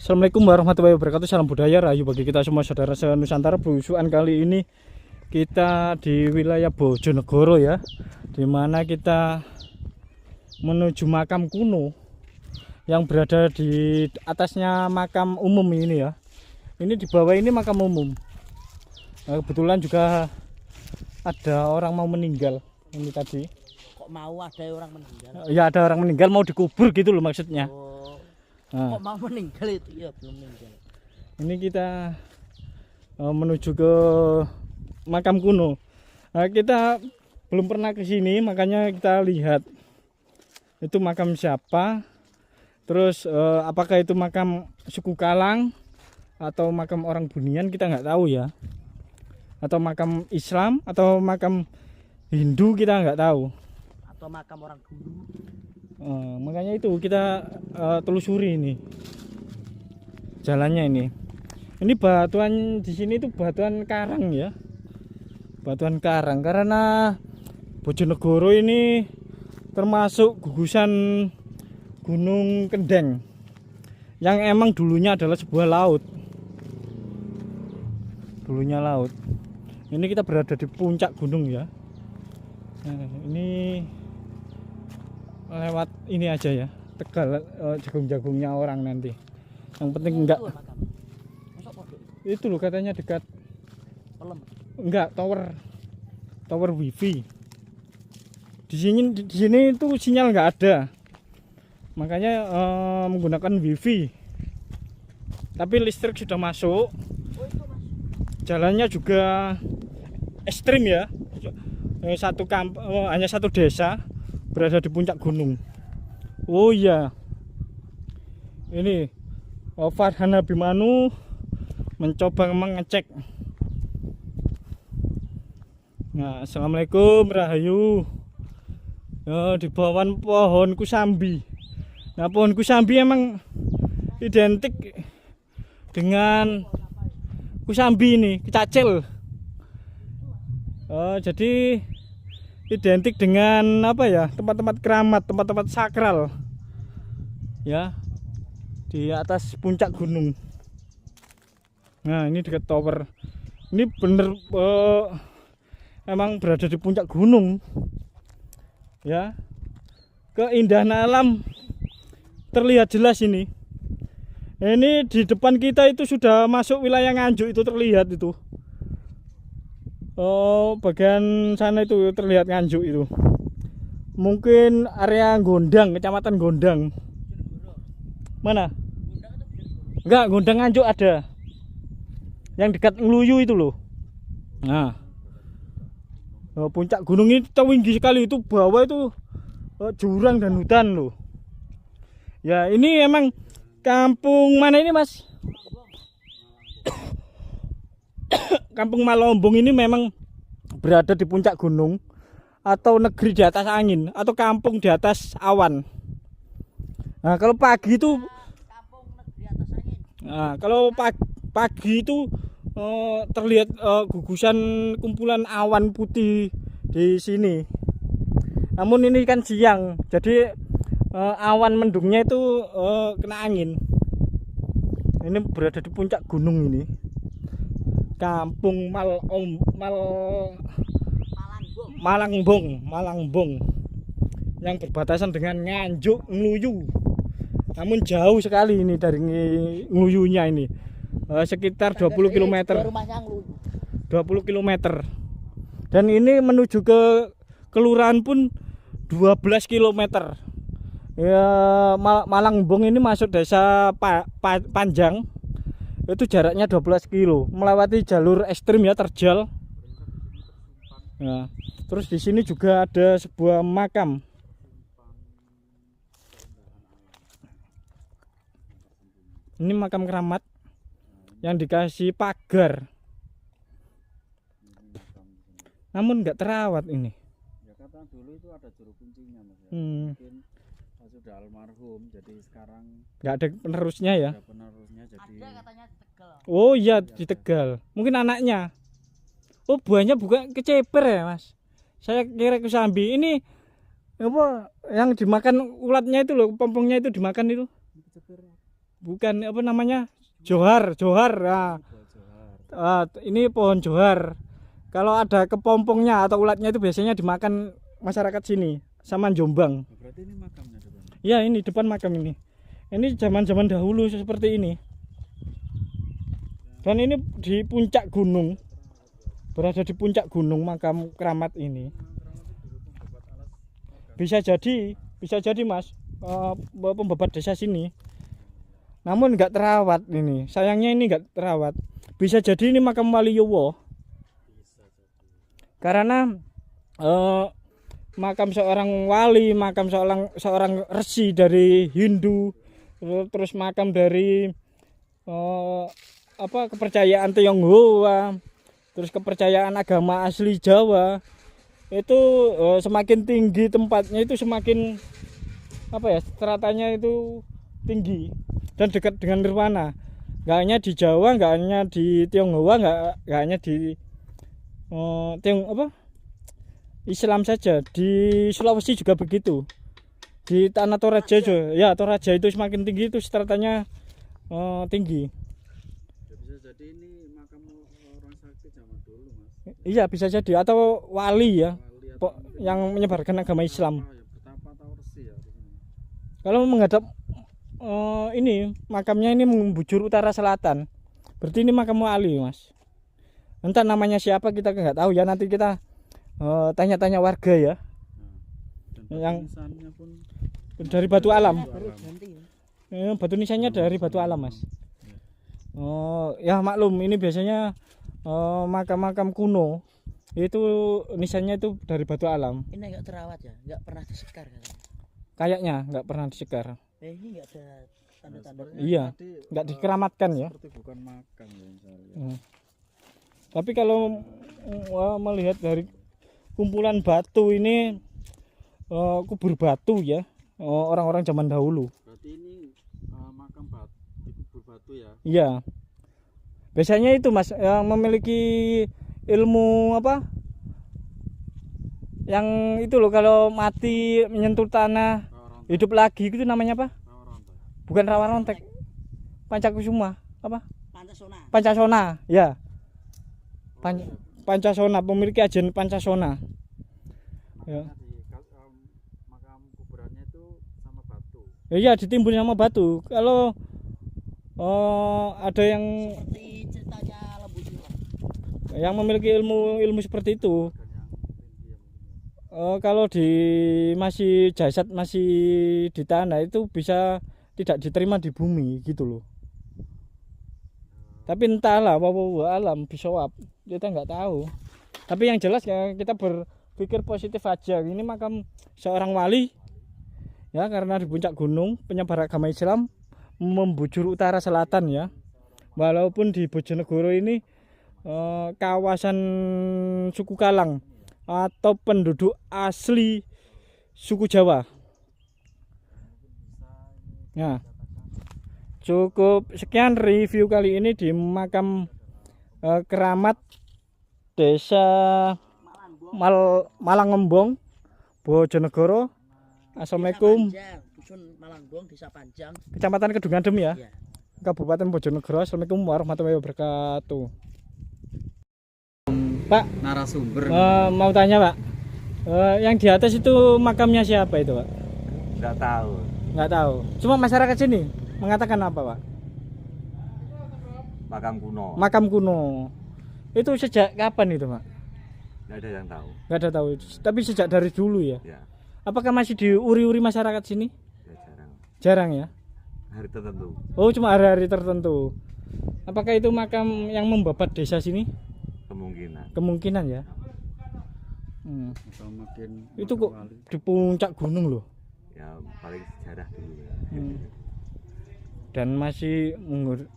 Assalamualaikum warahmatullahi wabarakatuh. Salam budaya rahayu bagi kita semua saudara se-Nusantara. Belusuan kali ini kita di wilayah Bojonegoro ya, dimana kita menuju makam kuno yang berada di atasnya makam umum ini ya. Ini di bawah ini makam umum. Nah, kebetulan juga ada orang mau meninggal ini tadi. Kok mau ada orang meninggal? Ya ada orang meninggal mau dikubur gitu loh maksudnya. Oh. Nah, Kok mau meninggal itu? Ya belum meninggal. ini kita menuju ke makam kuno. Nah, kita belum pernah ke sini, makanya kita lihat itu makam siapa. Terus apakah itu makam suku Kalang atau makam orang Bunian, kita nggak tahu ya. Atau makam Islam atau makam Hindu, kita nggak tahu. Atau makam orang dulu. Makanya itu kita telusuri ini jalannya ini. Ini batuan di sini itu batuan karang ya, batuan karang karena Bojonegoro ini termasuk gugusan Gunung Kendeng yang emang dulunya adalah sebuah laut. Dulunya laut. Ini kita berada di puncak gunung ya. Nah, ini lewat ini aja ya, Tegal, jagung-jagungnya orang nanti. Yang penting enggak. Itu loh katanya dekat. Enggak, tower wifi. Di sini itu sinyal enggak ada. Makanya menggunakan wifi. Tapi listrik sudah masuk. Jalannya juga ekstrim ya. Hanya satu desa berada di puncak gunung. Oh iya, ini Farhan Abimanu mencoba mengecek. Nah, assalamualaikum rahayu. Di bawah pohon kusambi. Nah, pohon kusambi emang identik dengan kusambi ini, kecacil. Jadi identik dengan apa ya, tempat-tempat keramat, tempat-tempat sakral ya di atas puncak gunung. Nah, ini dekat tower ini bener emang berada di puncak gunung ya. Keindahan alam terlihat jelas ini. Ini di depan kita itu sudah masuk wilayah Nganjuk, itu terlihat itu. Bagian sana itu terlihat Nganjuk itu. Mungkin area Gondang, kecamatan Gondang. Mana? Enggak, Gondang Nganjuk ada. Yang dekat Ngluyu itu loh. Nah, puncak gunung ini tinggi sekali, itu bawah itu jurang dan hutan loh. Ya, ini emang kampung mana ini, Mas? Kampung Malombong ini memang berada di puncak gunung atau negeri di atas angin atau kampung di atas awan. Nah, kalau pagi itu Kampung negeri atas angin. Nah, kalau pagi itu terlihat gugusan kumpulan awan putih di sini. Namun ini kan siang, jadi awan mendungnya itu kena angin. Ini berada di puncak gunung ini. Kampung Malangbong yang berbatasan dengan Nganjuk, Ngluyu. Namun jauh sekali ini dari Ngluyunya ini. Sekitar 20 km. 20 km. Dan ini menuju ke kelurahan pun 12 km. Ya, Malangbong ini masuk desa Panjang. Itu jaraknya 12 kilo, melewati jalur ekstrim ya, terjal. Nah, terus di sini juga ada sebuah makam. Ini makam keramat yang dikasih pagar. Namun nggak terawat ini. Ya kata dulu itu ada juru kuncinya, Mas. Mungkin sudah almarhum, jadi sekarang nggak ada penerusnya ya. ada penerusnya, jadi Ada katanya di Tegal. Oh iya, di Tegal. Mungkin anaknya. Oh, buahnya bukan keceper ya, Mas. Saya kira kusambi. Ini apa yang dimakan ulatnya itu loh, pompongnya itu dimakan itu. bukan apa namanya? Johar. Nah, ini pohon johar. Kalau ada kepompongnya atau ulatnya itu biasanya dimakan masyarakat sini sama Jombang. Berarti ini makamnya depan. Ya, ini depan makam ini. Ini zaman-zaman dahulu seperti ini. Dan ini di puncak gunung. Berada di puncak gunung makam keramat ini. Bisa jadi Mas, pembabat desa sini. Namun enggak terawat ini. Sayangnya ini enggak terawat. Bisa jadi ini makam Waliyowo. Karena makam seorang wali, makam seorang resi dari Hindu, terus makam dari kepercayaan Tionghoa, terus kepercayaan agama asli Jawa. Itu semakin tinggi tempatnya itu semakin stratanya itu tinggi dan dekat dengan nirwana. Enggak hanya di Jawa, enggak hanya di Tionghoa, enggak hanya di Islam saja, di Sulawesi juga begitu. Di tanah Toraja juga, ya Toraja itu semakin tinggi itu stratanya tinggi. Ya, bisa jadi ini makam orang sakti zaman dulu, Mas. Iya bisa jadi, atau wali ya, Wali atau yang menyebarkan agama Islam. betapa atau resi ya di sini. Kalau menghadap ini makamnya ini membujur utara selatan, berarti ini makam wali Mas. Entah namanya siapa kita nggak tahu ya, nanti kita tanya-tanya warga ya. Dan Yang nisannya pun dari batu alam. Baru ganti ya. Batu nisannya dari batu alam Mas. Ya maklum ini biasanya makam-makam kuno itu nisannya itu dari batu alam. Ini enggak terawat ya, enggak pernah disekar katanya. Kayaknya nggak pernah disekar. Ini enggak ada tanda-tanda. Iya, tadi, nggak dikeramatkan ya. seperti bukan makam ya misalnya. Tapi kalau melihat dari kumpulan batu ini, kubur batu ya, orang-orang zaman dahulu. Berarti ini makam batu, kubur batu ya. Iya. Biasanya itu Mas yang memiliki ilmu yang itu loh, kalau mati menyentuh tanah Rawarontek. hidup lagi itu namanya apa? Rawarontek. Bukan Rawarontek. Pancakusuma Pancasona. Pancasona ya. Pancasona, memiliki ajen Pancasona. Ya. Makanya makam kuburannya itu sama batu. Iya ditimbun sama batu. Kalau ada yang Seperti ceritanya Lembu Siro. yang memiliki ilmu seperti itu, Dan yang tinggi ya mungkin. kalau di jasad masih di tanah itu bisa tidak diterima di bumi gitu loh. Tapi entahlah, alam bisawab, kita nggak tahu. Tapi yang jelas ya kita berpikir positif aja. Ini makam seorang wali ya, karena di puncak gunung penyebar agama Islam membujur utara selatan ya. Walaupun di Bojonegoro ini kawasan suku Kalang atau penduduk asli suku Jawa. Nah, cukup sekian review kali ini di makam keramat Desa Malangembong, Bojonegoro. Assalamualaikum. Dusun Malangbong, Desa Panjang. Kecamatan Kedung Adem ya, Iya. Kabupaten Bojonegoro. Assalamualaikum warahmatullahi wabarakatuh. Pak, Narasumber. mau tanya Pak, yang di atas itu makamnya siapa itu Pak? Nggak tahu. Nggak tahu. Cuma masyarakat sini mengatakan apa Pak? Makam kuno. Makam kuno. Itu sejak kapan itu Pak? Nggak ada yang tahu. Nggak ada tahu. Tapi sejak dari dulu ya. Ya, Apakah masih diuri-uri masyarakat sini? ya jarang. Jarang ya. Hari tertentu. Oh, cuma hari-hari tertentu. Apakah itu makam yang membabat desa sini? Kemungkinan. Kemungkinan ya. Atau makin Itu kok wali. di puncak gunung loh. Ya paling sejarah dulu. Ya. Dan masih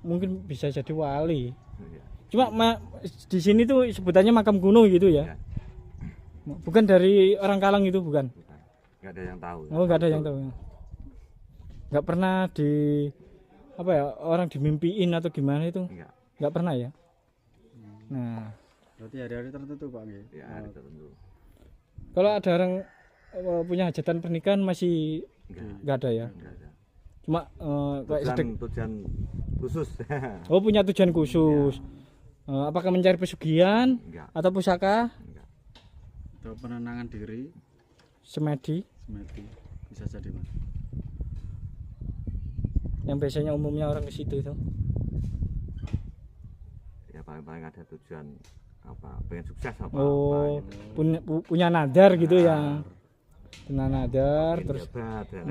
mungkin bisa jadi wali. Ya. Cuma di sini tuh sebutannya makam kuno gitu ya. Ya. Bukan dari orang Kalang itu, bukan. Bukan. Nggak ada yang tahu. Oh, nggak ada yang tahu. Nggak pernah orang dimimpiin atau gimana itu? Enggak. Nggak pernah ya. Nah, Berarti hari-hari tertentu Pak nggih. Ya hari tertentu. kalau ada orang punya hajatan pernikahan masih Enggak. nggak ada ya. Enggak ada. Cuma kayak tujuan khusus. oh punya tujuan khusus. Apakah mencari pesugihan Enggak, atau pusaka, enggak. Atau penenangan diri, semedi semedi bisa jadi mas. yang biasanya umumnya orang ke situ itu? Ya paling ada tujuan apa? Pengen sukses apa? Oh, apa gitu. punya nadar gitu ya. Punya nadar Pengen terus jabat, dan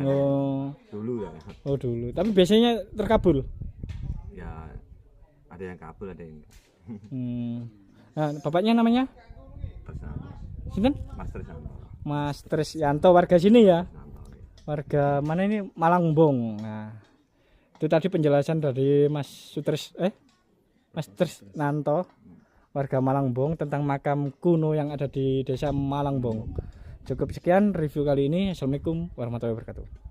dulu ya. oh dulu. Tapi biasanya terkabul. Ya ada yang kabul, ada yang enggak. Nah, bapaknya namanya Tersanto. sinten? Mas Tersanto. Mas Trisyanto, warga sini ya. Tersanto, ya. Warga mana ini? Malangbong. Nah, itu tadi penjelasan dari Mas Trisnanto, warga Malangbong, tentang makam kuno yang ada di desa Malangbong. Cukup sekian review kali ini. Assalamualaikum warahmatullahi wabarakatuh.